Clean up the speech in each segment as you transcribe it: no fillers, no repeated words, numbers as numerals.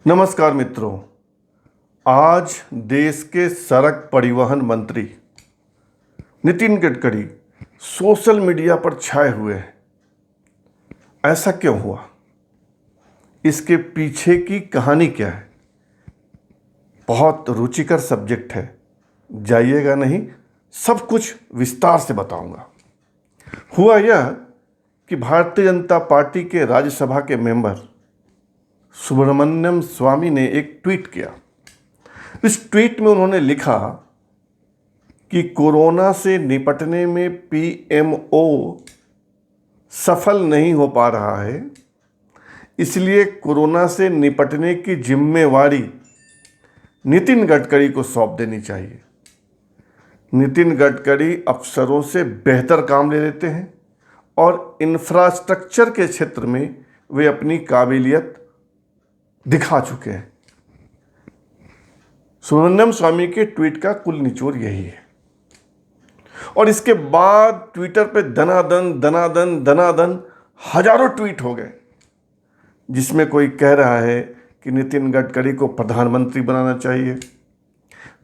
नमस्कार मित्रों। आज देश के सड़क परिवहन मंत्री नितिन गडकरी सोशल मीडिया पर छाए हुए हैं। ऐसा क्यों हुआ? इसके पीछे की कहानी क्या है? बहुत रुचिकर सब्जेक्ट है, जाइएगा नहीं, सब कुछ विस्तार से बताऊंगा। हुआ यह कि भारतीय जनता पार्टी के राज्यसभा के मेंबर सुब्रमण्यम स्वामी ने एक ट्वीट किया। इस ट्वीट में उन्होंने लिखा कि कोरोना से निपटने में पीएमओ सफल नहीं हो पा रहा है, इसलिए कोरोना से निपटने की जिम्मेवारी नितिन गडकरी को सौंप देनी चाहिए। नितिन गडकरी अफसरों से बेहतर काम ले लेते हैं और इंफ्रास्ट्रक्चर के क्षेत्र में वे अपनी काबिलियत दिखा चुके हैं। सुब्रमण्यम स्वामी के ट्वीट का कुल निचोड़ यही है। और इसके बाद ट्विटर पे दनादन हजारों ट्वीट हो गए, जिसमें कोई कह रहा है कि नितिन गडकरी को प्रधानमंत्री बनाना चाहिए,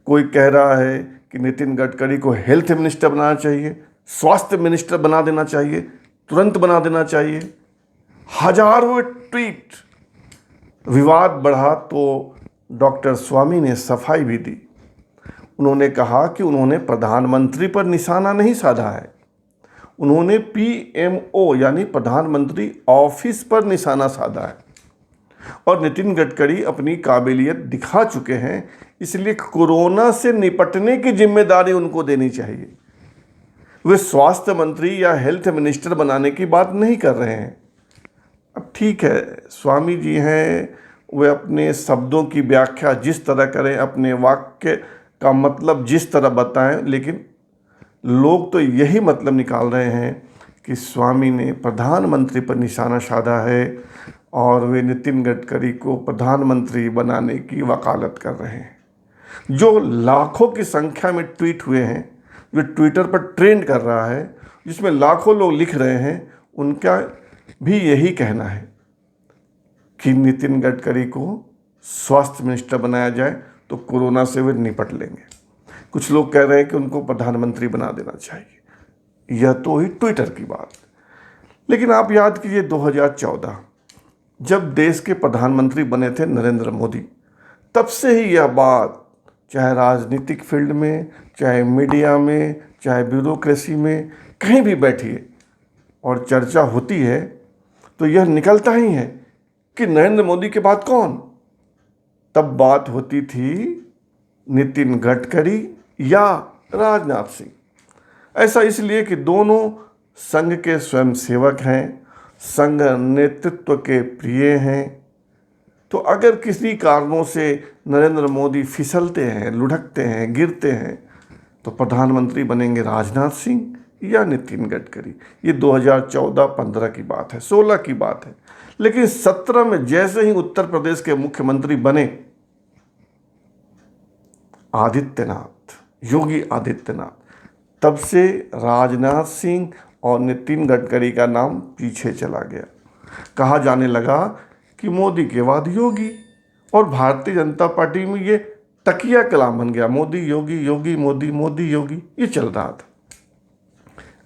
कोई कह रहा है कि नितिन गडकरी को हेल्थ मिनिस्टर बनाना चाहिए, स्वास्थ्य मिनिस्टर बना देना चाहिए, तुरंत बना देना चाहिए। हजारों ट्वीट, विवाद बढ़ा तो डॉक्टर स्वामी ने सफाई भी दी। उन्होंने कहा कि उन्होंने प्रधानमंत्री पर निशाना नहीं साधा है, उन्होंने पीएमओ यानी प्रधानमंत्री ऑफिस पर निशाना साधा है और नितिन गडकरी अपनी काबिलियत दिखा चुके हैं, इसलिए कोरोना से निपटने की जिम्मेदारी उनको देनी चाहिए। वे स्वास्थ्य मंत्री या हेल्थ मिनिस्टर बनाने की बात नहीं कर रहे हैं। अब ठीक है, स्वामी जी हैं, वे अपने शब्दों की व्याख्या जिस तरह करें, अपने वाक्य का मतलब जिस तरह बताएं, लेकिन लोग तो यही मतलब निकाल रहे हैं कि स्वामी ने प्रधानमंत्री पर निशाना साधा है और वे नितिन गडकरी को प्रधानमंत्री बनाने की वकालत कर रहे हैं। जो लाखों की संख्या में ट्वीट हुए हैं, जो ट्विटर पर ट्रेंड कर रहा है, जिसमें लाखों लोग लिख रहे हैं, उनका भी यही कहना है कि नितिन गडकरी को स्वास्थ्य मिनिस्टर बनाया जाए तो कोरोना से वे निपट लेंगे। कुछ लोग कह रहे हैं कि उनको प्रधानमंत्री बना देना चाहिए। यह तो हुई ट्विटर की बात। लेकिन आप याद कीजिए 2014 जब देश के प्रधानमंत्री बने थे नरेंद्र मोदी, तब से ही यह बात चाहे राजनीतिक फील्ड में, चाहे मीडिया में, चाहे ब्यूरोक्रेसी में, कहीं भी बैठिए और चर्चा होती है तो यह निकलता ही है कि नरेंद्र मोदी के बाद कौन? तब बात होती थी नितिन गडकरी या राजनाथ सिंह। ऐसा इसलिए कि दोनों संघ के स्वयंसेवक हैं, संघ नेतृत्व के प्रिय हैं। तो अगर किसी कारणों से नरेंद्र मोदी फिसलते हैं, लुढ़कते हैं, गिरते हैं, तो प्रधानमंत्री बनेंगे राजनाथ सिंह या नितिन गडकरी। ये 2014-15 की बात है, 16 की बात है। लेकिन 17 में जैसे ही उत्तर प्रदेश के मुख्यमंत्री बने योगी आदित्यनाथ, तब से राजनाथ सिंह और नितिन गडकरी का नाम पीछे चला गया। कहा जाने लगा कि मोदी के बाद योगी, और भारतीय जनता पार्टी में ये तकिया कलाम बन गया, मोदी योगी, योगी मोदी, मोदी योगी, ये चल रहा था।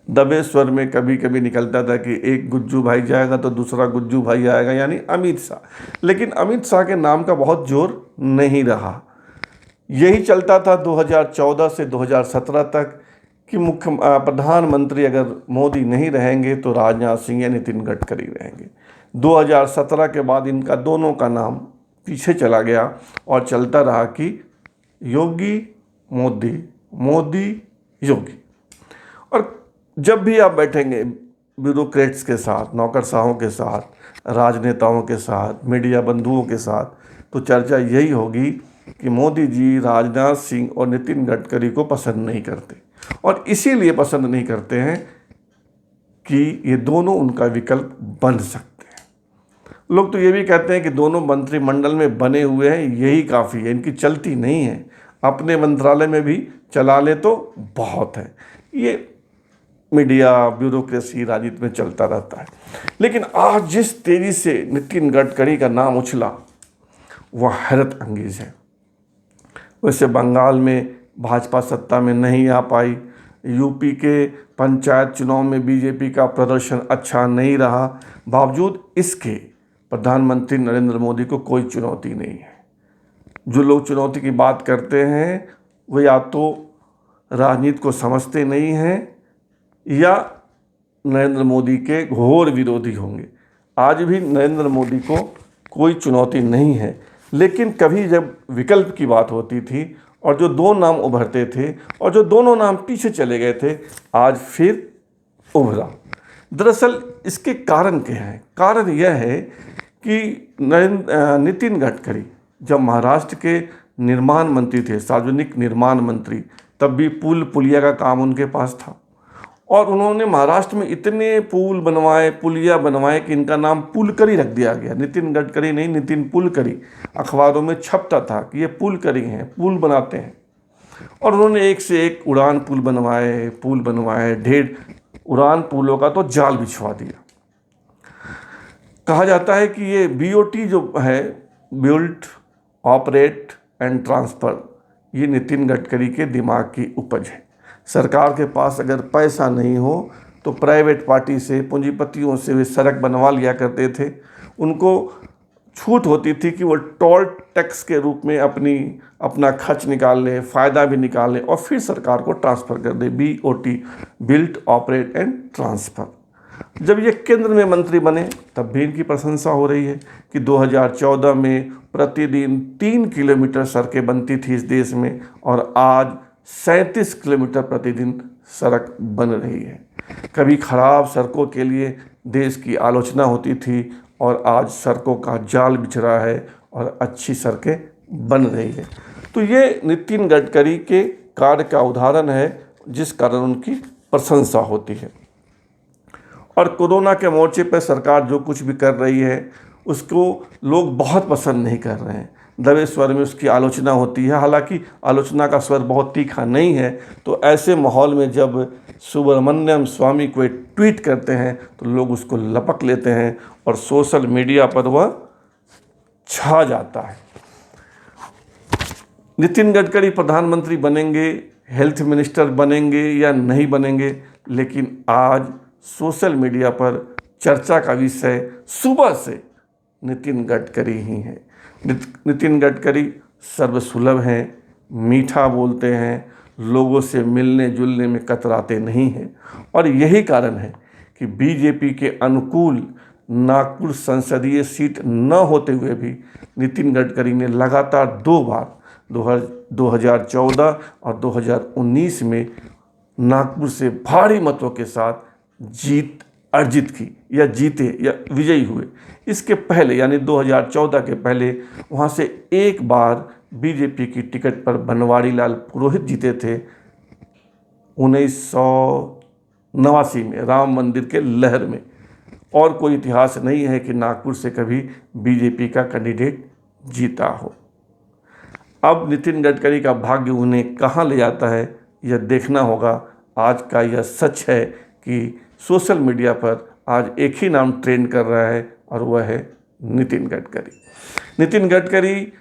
दबे स्वर में कभी कभी निकलता था कि एक गुज्जू भाई जाएगा तो दूसरा गुज्जू भाई आएगा, यानी अमित शाह। लेकिन अमित शाह के नाम का बहुत जोर नहीं रहा। यही चलता था 2014 से 2017 तक कि प्रधानमंत्री अगर मोदी नहीं रहेंगे तो राजनाथ सिंह या नितिन गडकरी रहेंगे। 2017 के बाद इनका दोनों का नाम पीछे चला गया और चलता रहा कि योगी मोदी, मोदी योगी। और जब भी आप बैठेंगे ब्यूरोक्रेट्स के साथ, नौकरशाहों के साथ, राजनेताओं के साथ, मीडिया बंधुओं के साथ, तो चर्चा यही होगी कि मोदी जी राजनाथ सिंह और नितिन गडकरी को पसंद नहीं करते, और इसीलिए पसंद नहीं करते हैं कि ये दोनों उनका विकल्प बन सकते हैं। लोग तो ये भी कहते हैं कि दोनों मंत्रिमंडल में बने हुए हैं, यही काफ़ी है, इनकी चलती नहीं है, अपने मंत्रालय में भी चला ले तो बहुत है। ये मीडिया, ब्यूरोक्रेसी, राजनीति में चलता रहता है। लेकिन आज जिस तेज़ी से नितिन गडकरी का नाम उछला, वह हैरत अंगेज है। वैसे बंगाल में भाजपा सत्ता में नहीं आ पाई, यूपी के पंचायत चुनाव में बीजेपी का प्रदर्शन अच्छा नहीं रहा, बावजूद इसके प्रधानमंत्री नरेंद्र मोदी को कोई चुनौती नहीं है। जो लोग चुनौती की बात करते हैं वे या तो राजनीति को समझते नहीं हैं या नरेंद्र मोदी के घोर विरोधी होंगे। आज भी नरेंद्र मोदी को कोई चुनौती नहीं है, लेकिन कभी जब विकल्प की बात होती थी और जो दो नाम उभरते थे और जो दोनों नाम पीछे चले गए थे, आज फिर उभरा। दरअसल इसके कारण क्या है? कारण यह है कि नितिन गडकरी जब महाराष्ट्र के निर्माण मंत्री थे, सार्वजनिक निर्माण मंत्री, तब भी पुल पुलिया का काम उनके पास था और उन्होंने महाराष्ट्र में इतने पुल बनवाए, पुलिया बनवाए कि इनका नाम पुलकरी रख दिया गया। नितिन गडकरी नहीं, नितिन पुलकरी अखबारों में छपता था कि ये पुलकरी हैं, पुल बनाते हैं। और उन्होंने एक से एक उड़ान पुल बनवाए, ढेर उड़ान पुलों का तो जाल बिछवा दिया। कहा जाता है कि ये BOT जो है, बिल्ड ऑपरेट एंड ट्रांसफ़र, ये नितिन गडकरी के दिमाग की उपज है। सरकार के पास अगर पैसा नहीं हो तो प्राइवेट पार्टी से, पूंजीपतियों से वे सड़क बनवा लिया करते थे। उनको छूट होती थी कि वो टोल टैक्स के रूप में अपना खर्च निकाल लें, फ़ायदा भी निकाल लें और फिर सरकार को ट्रांसफ़र कर दे। BOT, build operate and transfer. जब ये केंद्र में मंत्री बने तब भी इनकी प्रशंसा हो रही है कि 2014 में प्रतिदिन 3 किलोमीटर सड़कें बनती थी इस देश में और आज 37 किलोमीटर प्रतिदिन सड़क बन रही है। कभी खराब सड़कों के लिए देश की आलोचना होती थी और आज सड़कों का जाल बिछ रहा है और अच्छी सड़कें बन रही है। तो ये नितिन गडकरी के कार्य का उदाहरण है जिस कारण उनकी प्रशंसा होती है। और कोरोना के मोर्चे पर सरकार जो कुछ भी कर रही है उसको लोग बहुत पसंद नहीं कर रहे हैं। दबे स्वर में उसकी आलोचना होती है, हालांकि आलोचना का स्वर बहुत तीखा नहीं है। तो ऐसे माहौल में जब सुब्रमण्यम स्वामी कोई ट्वीट करते हैं तो लोग उसको लपक लेते हैं और सोशल मीडिया पर वह छा जाता है। नितिन गडकरी प्रधानमंत्री बनेंगे, हेल्थ मिनिस्टर बनेंगे या नहीं बनेंगे, लेकिन आज सोशल मीडिया पर चर्चा का विषय सुबह से नितिन गडकरी ही है। नितिन गडकरी सर्वसुलभ हैं, मीठा बोलते हैं, लोगों से मिलने जुलने में कतराते नहीं हैं और यही कारण है कि बीजेपी के अनुकूल नागपुर संसदीय सीट न होते हुए भी नितिन गडकरी ने लगातार 2 बार 2014 और 2019 में नागपुर से भारी मतों के साथ जीत अर्जित की या जीते या विजयी हुए। इसके पहले यानी 2014 के पहले वहाँ से एक बार बीजेपी की टिकट पर बनवारी लाल पुरोहित जीते थे 1989 में राम मंदिर के लहर में। और कोई इतिहास नहीं है कि नागपुर से कभी बीजेपी का कैंडिडेट जीता हो। अब नितिन गडकरी का भाग्य उन्हें कहाँ ले जाता है यह देखना होगा। आज का यह सच है कि सोशल मीडिया पर आज एक ही नाम ट्रेंड कर रहा है और वह है नितिन गडकरी। नितिन गडकरी